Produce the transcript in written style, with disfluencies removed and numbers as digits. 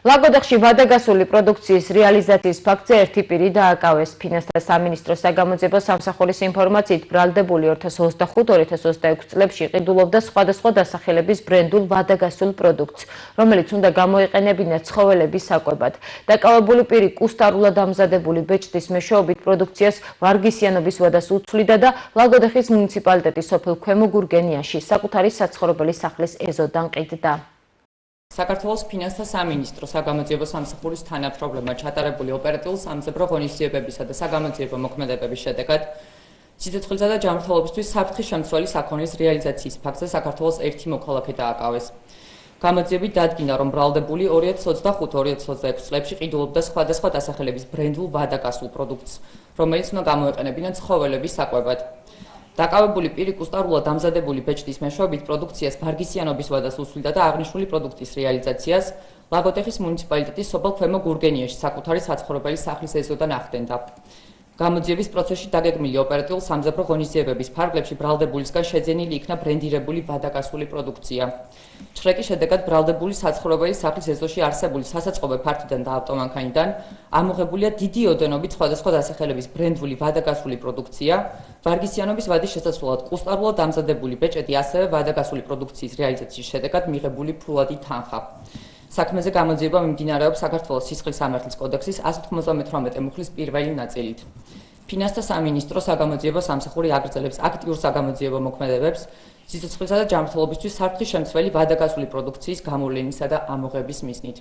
ლაგოდეხში ვადაგასული პროდუქციის რეალიზაციის ფაქტზე ერთი პირი დააკავეს. ფინანსთა სამინისტროს საგამოძიებო სამსახურის ინფორმაციით, ბრალდებული 2025-2026 წლებში ყიდულობდა სხვადასხვა დასახელების ბრენდულ ვადაგასულ პროდუქტს, რომელიც უნდა გამოიყენებინა ცხოველების საკვებად. დაკავებული პირი კუსტარულად ამზადებული ბეჭდის მეშვეობით პროდუქციას ვარგისიანობის ვადას უცვლიდა და ლაგოდეხის მუნიციპალიტეტის სოფელ ქვემო გურგენიაში საკუთარი საცხოვრებელი სახლის ეზოდან ყიდდა. საქართველოს ფინანსთა სამინისტროს საგამოძიებო სამსახურის თანამშრომლებმა ჩატარებული ოპერატიულ-სამძებრო ღონისძიებებისა და საგამოძიებო მოქმედებების შედეგად სიცოცხლისა და ჯანმრთელობისთვის საფრთხის შემცველი საქონლის რეალიზაციის ფაქტზე საქართველოს ერთი მოქალაქე დააკავეს. გამოძიებით დადგინდა, რომ ბრალდებული 2025-2026 წლებში ყიდულობდა სხვადასხვა დასახელების ბრენდულ ვადაგასულ პროდუქტს, რომელიც უნდა გამოეყენებინა ცხოველების საკვებად. დაკავებული პირი კუსტარულად ამზადებული ბეჭდის მეშვეობით პროდუქციას ვარგისიანობის ვადას უსვლიდა და აღნიშნული პროდუქტის რეალიზაციას ლაგოდეხის მუნიციპალიტეტის სოფელ ქვემო გურგენიაში საკუთარი საცხოვრებელი სახლის ეზოდან ახდენდა. გამოძიების პროცესში დაგეგმილი ოპერატიულ-სამძებრო ღონისძიებების ფარგლებში ბრალდებულისგან შეძენილი იქნა ბრენდირებული ვადაგასული პროდუქცია. ჩხრეკის შედეგად ბრალდებული საცხოვრებელი სახლის ეზოში არსებული სასაწყობე ფართიდან და ავტომანქანიდან ამოღებულია დიდი ოდენობით სხვადასხვა დასახელების ბრენდული ვადაგასული პროდუქცია, ვარგისიანობის ვადის შესასრულად კუსტარულად ამზადებული ბეჭედი, ასევე ვადაგასული პროდუქციის რეალიზაციის შედეგად მიღებული ფულადი თანხა. საქმეზე გამოძიება მიმდინარეობს საქართველოს სისხლის სამართლის კოდექსის 198 მუხლის პირველი ნაწილით. ფინანსთა სამინისტროს საგამოძიებო სამსახური აგრძელებს აქტიურ საგამოძიებო მოქმედებებს სიცოცხლისა და ჯანმრთელობისთვის საფრთხის შემცველი ვადაგასული პროდუქციის გამოვლენისა და ამოღების მიზნით.